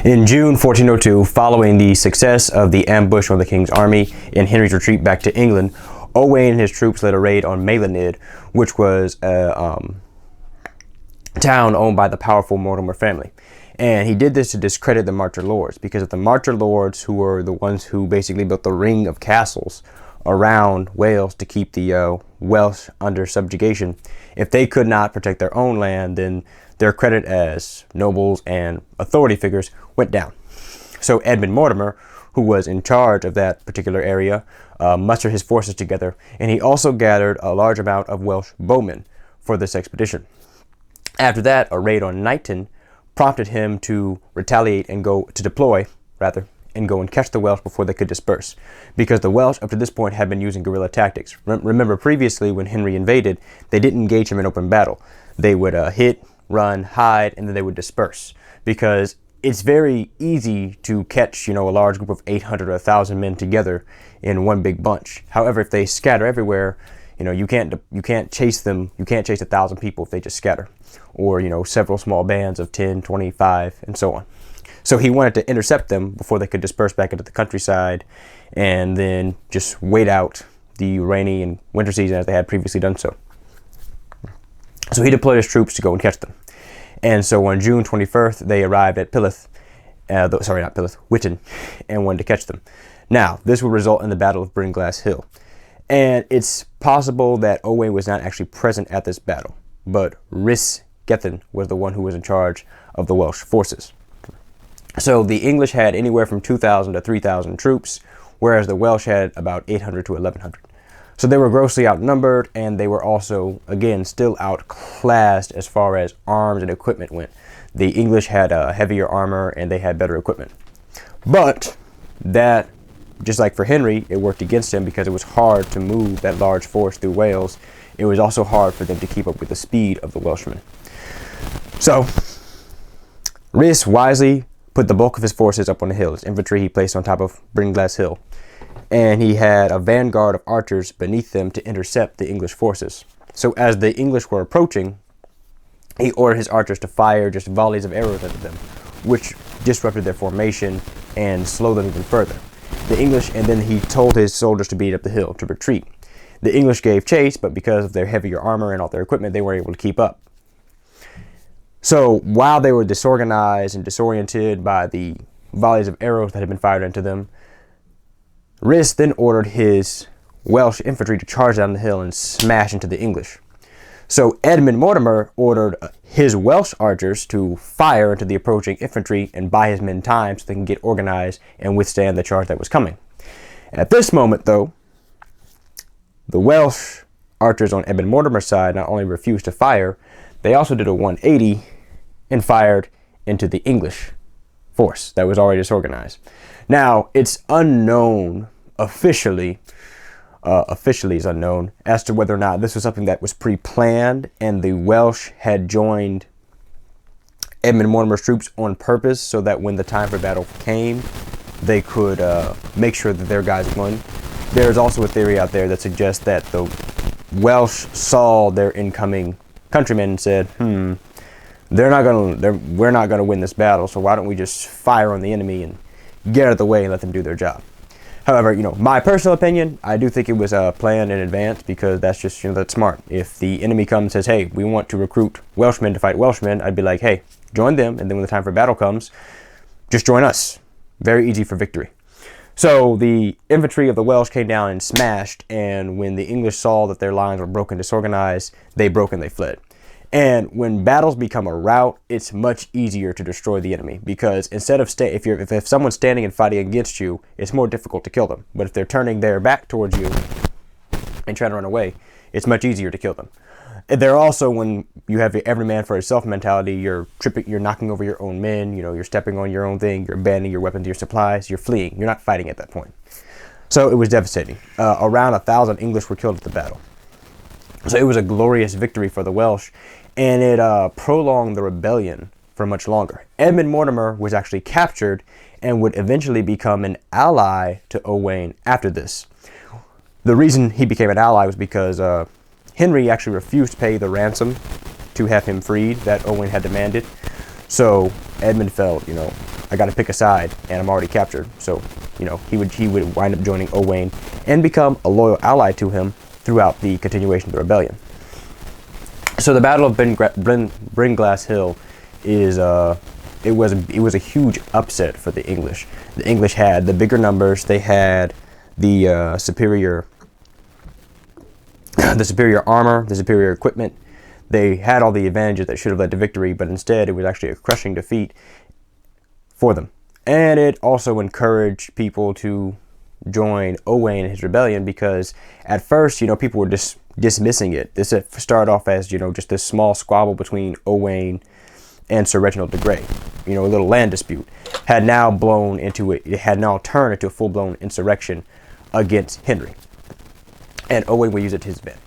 In June 1402, following the success of the ambush on the king's army in Henry's retreat back to England, Owain and his troops led a raid on Malinid, which was a town owned by the powerful Mortimer family. And he did this to discredit the Marcher Lords, because if the Marcher Lords, who were the ones who basically built the ring of castles around Wales to keep the Welsh under subjugation, if they could not protect their own land, then their credit as nobles and authority figures went down. So Edmund Mortimer, who was in charge of that particular area, mustered his forces together, and he also gathered a large amount of Welsh bowmen for this expedition. After that, a raid on Knighton prompted him to retaliate and go and catch the Welsh before they could disperse, because the Welsh up to this point had been using guerrilla tactics. Remember previously when Henry invaded, they didn't engage him in open battle. They would hit, run, hide, and then they would disperse, because it's very easy to catch, a large group of 800 or 1,000 men together in one big bunch. However, if they scatter everywhere, you can't chase them. You can't chase 1,000 people if they just scatter, or several small bands of 10, 25, and so on. So he wanted to intercept them before they could disperse back into the countryside, and then just wait out the rainy and winter season as they had previously done so. So he deployed his troops to go and catch them. And so on June 21st, they arrived at Witten, and wanted to catch them. Now, this would result in the Battle of Bryn Glass Hill. And it's possible that Owain was not actually present at this battle, but Rhys Gethin was the one who was in charge of the Welsh forces. So the English had anywhere from 2,000 to 3,000 troops, whereas the Welsh had about 800 to 1,100. So they were grossly outnumbered, and they were also, again, still outclassed as far as arms and equipment went. The English had heavier armor, and they had better equipment. But that, just like for Henry, it worked against him because it was hard to move that large force through Wales. It was also hard for them to keep up with the speed of the Welshmen. So Rhys wisely put the bulk of his forces up on the hill. His infantry he placed on top of Bryn Glass Hill, and he had a vanguard of archers beneath them to intercept the English forces. So as the English were approaching, he ordered his archers to fire just volleys of arrows at them, which disrupted their formation and slowed them even further. And then he told his soldiers to beat up the hill, to retreat. The English gave chase, but because of their heavier armor and all their equipment, they weren't able to keep up. So while they were disorganized and disoriented by the volleys of arrows that had been fired into them, Rhys then ordered his Welsh infantry to charge down the hill and smash into the English. So Edmund Mortimer ordered his Welsh archers to fire into the approaching infantry and buy his men time so they can get organized and withstand the charge that was coming. At this moment, though, the Welsh archers on Edmund Mortimer's side not only refused to fire, they also did a 180 and fired into the English force that was already disorganized. Now, it's unknown officially is unknown as to whether or not this was something that was pre-planned and the Welsh had joined Edmund Mortimer's troops on purpose so that when the time for battle came, they could make sure that their guys won. There's also a theory out there that suggests that the Welsh saw their incoming countrymen and said, we're not gonna win this battle, so why don't we just fire on the enemy and get out of the way and let them do their job. However, my personal opinion, I do think it was planned in advance, because that's just, that's smart. If the enemy comes and says, hey, we want to recruit Welshmen to fight Welshmen, I'd be like, hey, join them, and then when the time for battle comes, just join us. Very easy for victory. So the infantry of the Welsh came down and smashed, and when the English saw that their lines were broken, disorganized, they broke and they fled. And when battles become a rout, it's much easier to destroy the enemy, because instead of if someone's standing and fighting against you, it's more difficult to kill them. But if they're turning their back towards you and trying to run away, it's much easier to kill them. And they're also, when you have your every man for himself mentality, you're knocking over your own men, you're stepping on your own thing, you're abandoning your weapons, your supplies, you're fleeing. You're not fighting at that point. So it was devastating. Around 1,000 English were killed at the battle. So it was a glorious victory for the Welsh, and it prolonged the rebellion for much longer. Edmund Mortimer was actually captured and would eventually become an ally to Owain after this. The reason he became an ally was because Henry actually refused to pay the ransom to have him freed that Owain had demanded. So Edmund felt, I got to pick a side, and I'm already captured. So, you know, he would wind up joining Owain and become a loyal ally to him throughout the continuation of the rebellion. So the Battle of Bryn Glass Hill is it was a huge upset for the English. The English had the bigger numbers. They had the superior armor, the superior equipment. They had all the advantages that should have led to victory, but instead it was actually a crushing defeat for them. And it also encouraged people to join Owain in his rebellion, because at first, you know, people were just dismissing it. This started off as, you know, just this small squabble between Owain and Sir Reginald de Grey, you know, a little land dispute, had now turned into a full-blown insurrection against Henry. And Owain would use it to his advantage.